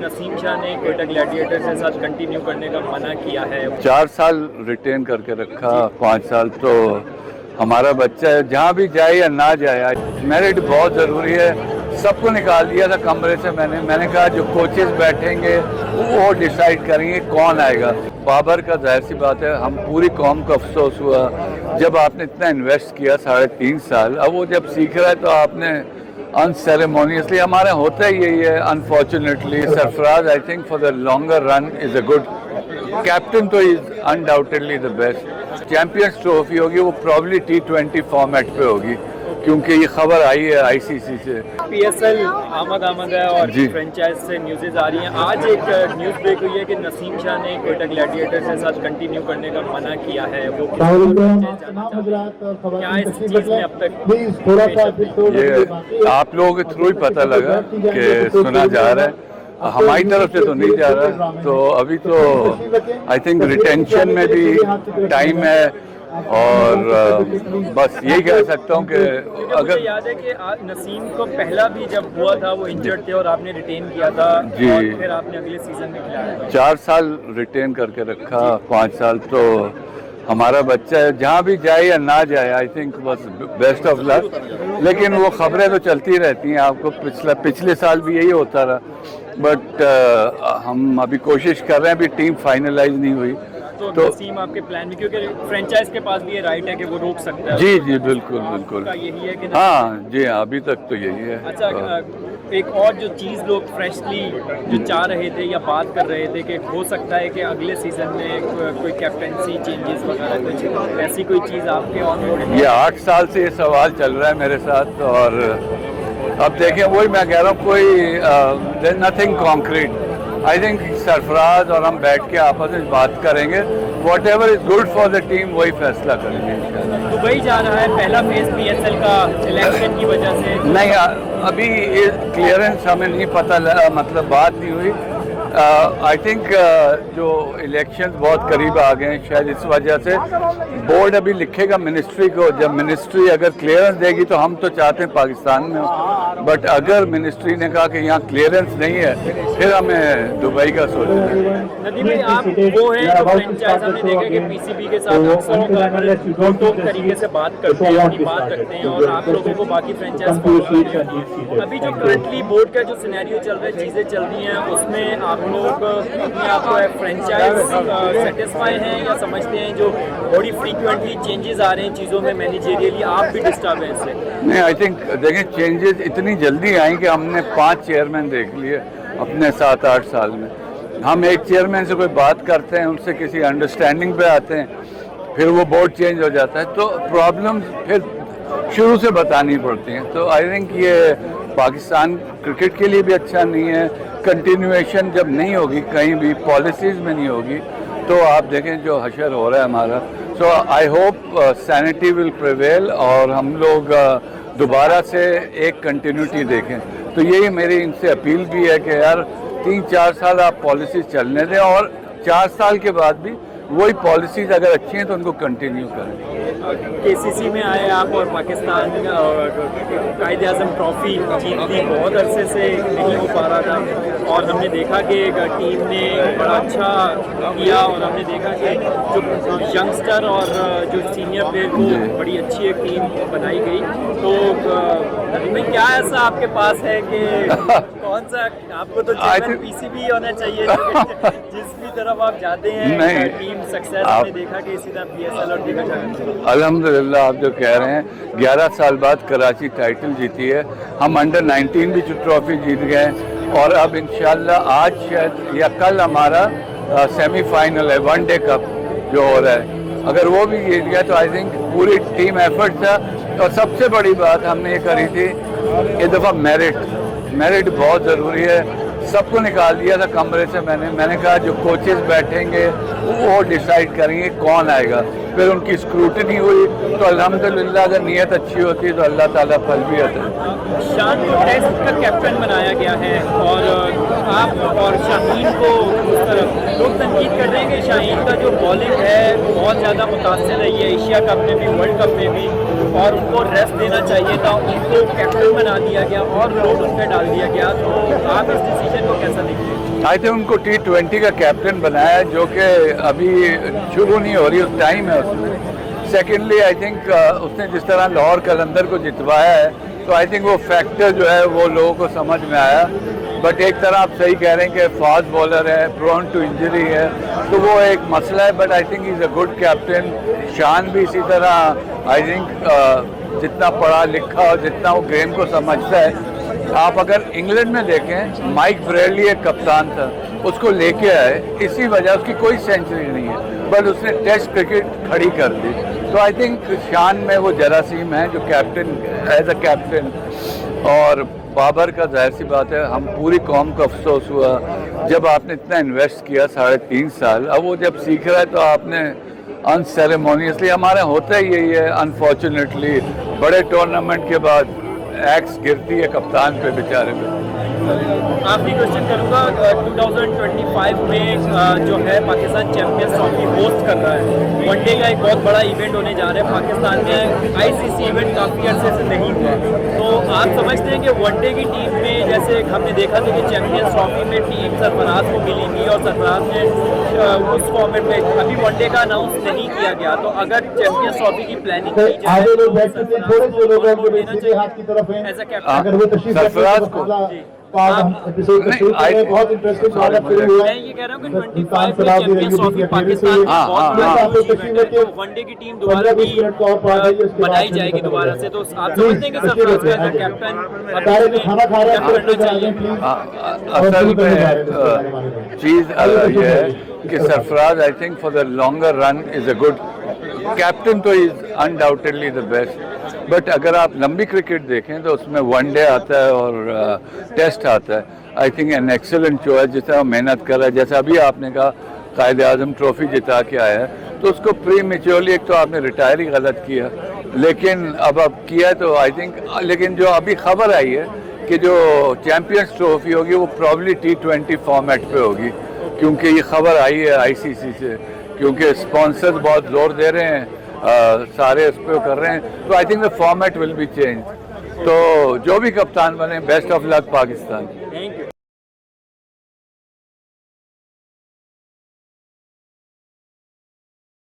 नसीम शाह ने कोयटा ग्लैडिएटर्स के साथ कंटिन्यू करने का मना किया है। 4 साल रिटेन करके रखा, 5 साल तो हमारा बच्चा है, जहाँ भी जाए या ना जाए। मेरिट बहुत ज़रूरी है। सबको निकाल दिया था कमरे से। मैंने कहा जो कोचेस बैठेंगे वो डिसाइड करेंगे कौन आएगा। बाबर का जाहिर सी बात है, हम पूरी कौम को अफसोस हुआ जब आपने इतना इन्वेस्ट किया 3.5 साल, अब वो जब सीख रहा है तो आपने अनसेरेमोनियसली, हमारे होता ही यही है unfortunately. Sarfaraz I think for the longer run is a good captain, तो is undoubtedly the best. Champions Trophy होगी वो प्रॉब्ली T20 फॉर्मेट पे होगी, क्योंकि ये खबर आई है ICC से। PSL आमद है और फ्रेंचाइज से न्यूज़ आ रही हैं। आज एक न्यूज़ ब्रेक हुई है कि नसीम शाह ने कोयटा ग्लैडिएटर्स के साथ कंटिन्यू करने का मना किया है। वो क्या इस चीज़ में अब तक ये आप लोगों के थ्रू ही पता लगा कि सुना जा रहा है, हमारी तरफ से तो नहीं जा रहा। तो अभी तो आई थिंक रिटेंशन में भी टाइम है और बस यही कह सकता हूँ कि अगर याद है कि नसीम को पहला भी जब हुआ था वो इंजर्ड थे और आपने रिटेन किया था जी, और फिर आपने अगले सीजन में खिलाया। 4 साल रिटेन करके रखा, 5 साल तो हमारा बच्चा है, जहाँ भी जाए या ना जाए। आई थिंक बस बेस्ट ऑफ लक। लेकिन वो खबरें तो चलती रहती हैं, आपको पिछले साल भी यही होता रहा। बट हम अभी कोशिश कर रहे हैं, अभी टीम फाइनलाइज नहीं हुई तो नसीम आपके प्लान में, क्योंकि फ्रेंचाइज के पास भी ये राइट है कि वो रोक सकता है। जी बिल्कुल बिल्कुल, यही है कि हाँ जी हाँ, अभी तक तो यही है। अच्छा, एक और जो चीज़ लोग फ्रेशली जो चाह रहे थे या बात कर रहे थे कि हो सकता है कि अगले सीजन में कोई कैप्टनसी चेंजेस वगैरह कुछ ऐसी कोई चीज़ आपके ऑन बोर्ड है? ये 8 साल से ये सवाल चल रहा है मेरे साथ, और अब देखें, वही मैं कह रहा हूँ, कोई nothing concrete. I think Sarfaraz और हम बैठ के आपस में बात करेंगे, what ever is good for the team वही फैसला करेंगे। दुबई जा रहा है, पहला फेज PSL का सिलेक्शन की वजह से नहीं, अभी क्लियरेंस हमें नहीं पता, मतलब बात नहीं हुई। आई थिंक जो इलेक्शंस बहुत करीब आ गए हैं, शायद इस वजह से बोर्ड अभी लिखेगा मिनिस्ट्री को। जब मिनिस्ट्री अगर क्लियरेंस देगी तो हम तो चाहते हैं पाकिस्तान में हो, बट अगर मिनिस्ट्री ने कहा कि यहाँ क्लियरेंस नहीं है, फिर हमें दुबई का सोचना है। नदीम भाई, आप वो हैं जो फ्रेंचाइज हमने देखा कि PCB के साथ अक्सर टोक तरीके से बात करते हैं, अपनी बात रखते हैं और आप लोगों को बाकी फ्रेंचाइज को। अभी जो करंटली बोर्ड का जो सिनेरियो चल रहा है, चीज़ें चल रही हैं, उसमें आप लोग अपने आप फ्रेंचाइज सेटिस्फाई हैं या समझते हैं जो बड़ी फ्रीक्वेंटली चेंजेस आ रहे हैं चीज़ों में मैनेजरियली, आप भी डिस्टर्ब हैं इससे? नहीं, आई थिंक देखें, चेंजेस इतनी जल्दी आई कि हमने 5 चेयरमैन देख लिए अपने 7-8 साल में। हम एक चेयरमैन से कोई बात करते हैं, उनसे किसी अंडरस्टैंडिंग पे आते हैं, फिर वो बोर्ड चेंज हो जाता है, तो प्रॉब्लम्स फिर शुरू से बतानी पड़ती हैं। तो आई थिंक ये पाकिस्तान क्रिकेट के लिए भी अच्छा नहीं है। कंटिन्यूएशन जब नहीं होगी, कहीं भी पॉलिसीज़ में नहीं होगी, तो आप देखें जो हशर हो रहा है हमारा। So I hope sanity will prevail और हम लोग दोबारा से एक कंटिन्यूटी देखें। तो यही मेरी इनसे अपील भी है कि यार 3-4 साल आप पॉलिसीज़ चलने दें और 4 साल के बाद भी वही पॉलिसीज़ अगर अच्छी हैं तो उनको कंटिन्यू करें। KCC में आए आप और पाकिस्तान कायदे आज़म ट्रॉफी जीत ली, बहुत अरसे से नहीं हो पा रहा था और हमने देखा कि टीम ने बड़ा अच्छा किया और हमने देखा कि जो यंगस्टर और जो सीनियर प्लेयर को बड़ी अच्छी एक टीम बनाई गई। तो में क्या ऐसा आपके पास है कि कौन सा आपको तो PCB होना चाहिए जिस भी तरफ आप जाते हैं टीम सक्सेस में देखा कि इसी तरह PSL और देखा जाए। अल्हम्दुलिल्लाह, आप जो कह रहे हैं 11 साल बाद कराची टाइटल जीती है, हम अंडर 19 भी ट्रॉफी जीत गए और अब इंशाल्लाह आज शायद या कल हमारा सेमीफाइनल है वनडे कप जो हो रहा है। अगर वो भी जीत गया तो आई थिंक पूरी टीम एफर्ट था। और सबसे बड़ी बात हमने ये करी थी, इस दफ़ा मेरिट बहुत ज़रूरी है। सबको निकाल दिया था कमरे से। मैंने कहा जो कोचेस बैठेंगे वो डिसाइड करेंगे कौन आएगा। फिर उनकी स्क्रूटनी हुई तो अल्हम्दुलिल्लाह अगर नीयत अच्छी होती तो अल्लाह ताला फल भी आता है। शान को टेस्ट का कैप्टन बनाया गया है और आप और शाहीन को लोग तनकीद कर रहे हैं कि शाहीन का जो बॉलिंग है बहुत ज़्यादा मुतासर रही है एशिया कप में भी, वर्ल्ड कप में भी, और उनको रेस्ट देना चाहिए था। उनको कैप्टन बना दिया गया और लोड उन पर डाल दिया गया। तो आप इस डिसीजन को कैसा देखते हैं? आई थिंक उनको T20 का कैप्टन बनाया है, जो कि अभी शुरू नहीं हो रही, उस टाइम है उसमें। सेकेंडली आई थिंक उसने जिस तरह लाहौर कलंदर को जितवाया है, तो आई थिंक वो फैक्टर जो है वो लोगों को समझ में आया। बट एक तरह आप सही कह रहे हैं कि फास्ट बॉलर है, प्रोन टू इंजरी है, तो वो एक मसला है। But I think is a good captain. शान भी इसी तरह आई थिंक जितना पढ़ा लिखा और जितना वो गेम को समझता है। आप अगर इंग्लैंड में देखें, माइक ब्रेडली एक कप्तान था, उसको लेके आए, इसी वजह उसकी कोई सेंचुरी नहीं है, बट उसने टेस्ट क्रिकेट खड़ी कर दी। तो आई थिंक शान में वो जरासीम है जो कैप्टन, एज अ कैप्टन। और बाबर का जाहिर सी बात है, हम पूरी कौम को अफसोस हुआ जब आपने इतना इन्वेस्ट किया 3.5 साल, अब वो जब सीख रहा है तो आपने अनसेरेमोनियसली, हमारे होता ही यही है अनफॉर्चुनेटली, बड़े टूर्नामेंट के बाद एक्स गिरती है कप्तान पे बेचारे पे। आखिरी क्वेश्चन करूँगा, 2025 में जो है पाकिस्तान चैंपियंस ट्रॉफी होस्ट कर रहा है, वनडे का एक बहुत बड़ा इवेंट होने जा रहा है पाकिस्तान में। आईसीसी इवेंट काफ़ी अर्से से नहीं हुआ, तो आप समझते हैं कि वनडे की टीम में, जैसे हमने देखा था कि चैंपियंस ट्रॉफी में टीम सरफराज को मिली थी और सरफराज ने उस फॉर्मेट में, अभी वनडे का अनाउंस नहीं किया गया, तो अगर चैंपियंस ट्रॉफी की प्लानिंग की जाए एज अ कैप्टन सरफराज को बहुत इंटरेस्टिंग मैं ये कह रहा हूँ कि 25 में चैंपियंस ट्रॉफी पाकिस्तान में बहुत बड़ा इवेंट है, वनडे की टीम दोबारा भी बनाई जाएगी दोबारा से, तो आप समझते हैं कि सरफराज को एज अ कैप्टन खाना खा रहे हैं करना चाहिए? असल में चीज़ ये है कि Sarfaraz I think for the longer run is a good captain, तो is undoubtedly the best. But अगर आप लंबी क्रिकेट देखें तो उसमें वनडे आता है और टेस्ट आता है। I think an excellent choice, जिस तरह मेहनत कर रहा है, जैसे अभी आपने कहा कायदे आज़म ट्रॉफी जिता के आया है, तो उसको प्री मेच्योरली, एक तो आपने रिटायर ही गलत किया, लेकिन अब किया तो आई थिंक, लेकिन जो अभी खबर आई है कि जो चैम्पियंस ट्रॉफी होगी वो प्रॉब्ली T20 फॉर्मेट पे होगी, क्योंकि ये खबर आई है आईसीसी से, क्योंकि स्पॉन्सर्स बहुत जोर दे रहे हैं, सारे उस पर कर रहे हैं, तो I think the format will be change. तो जो भी कप्तान बने, best of luck Pakistan. Thank you.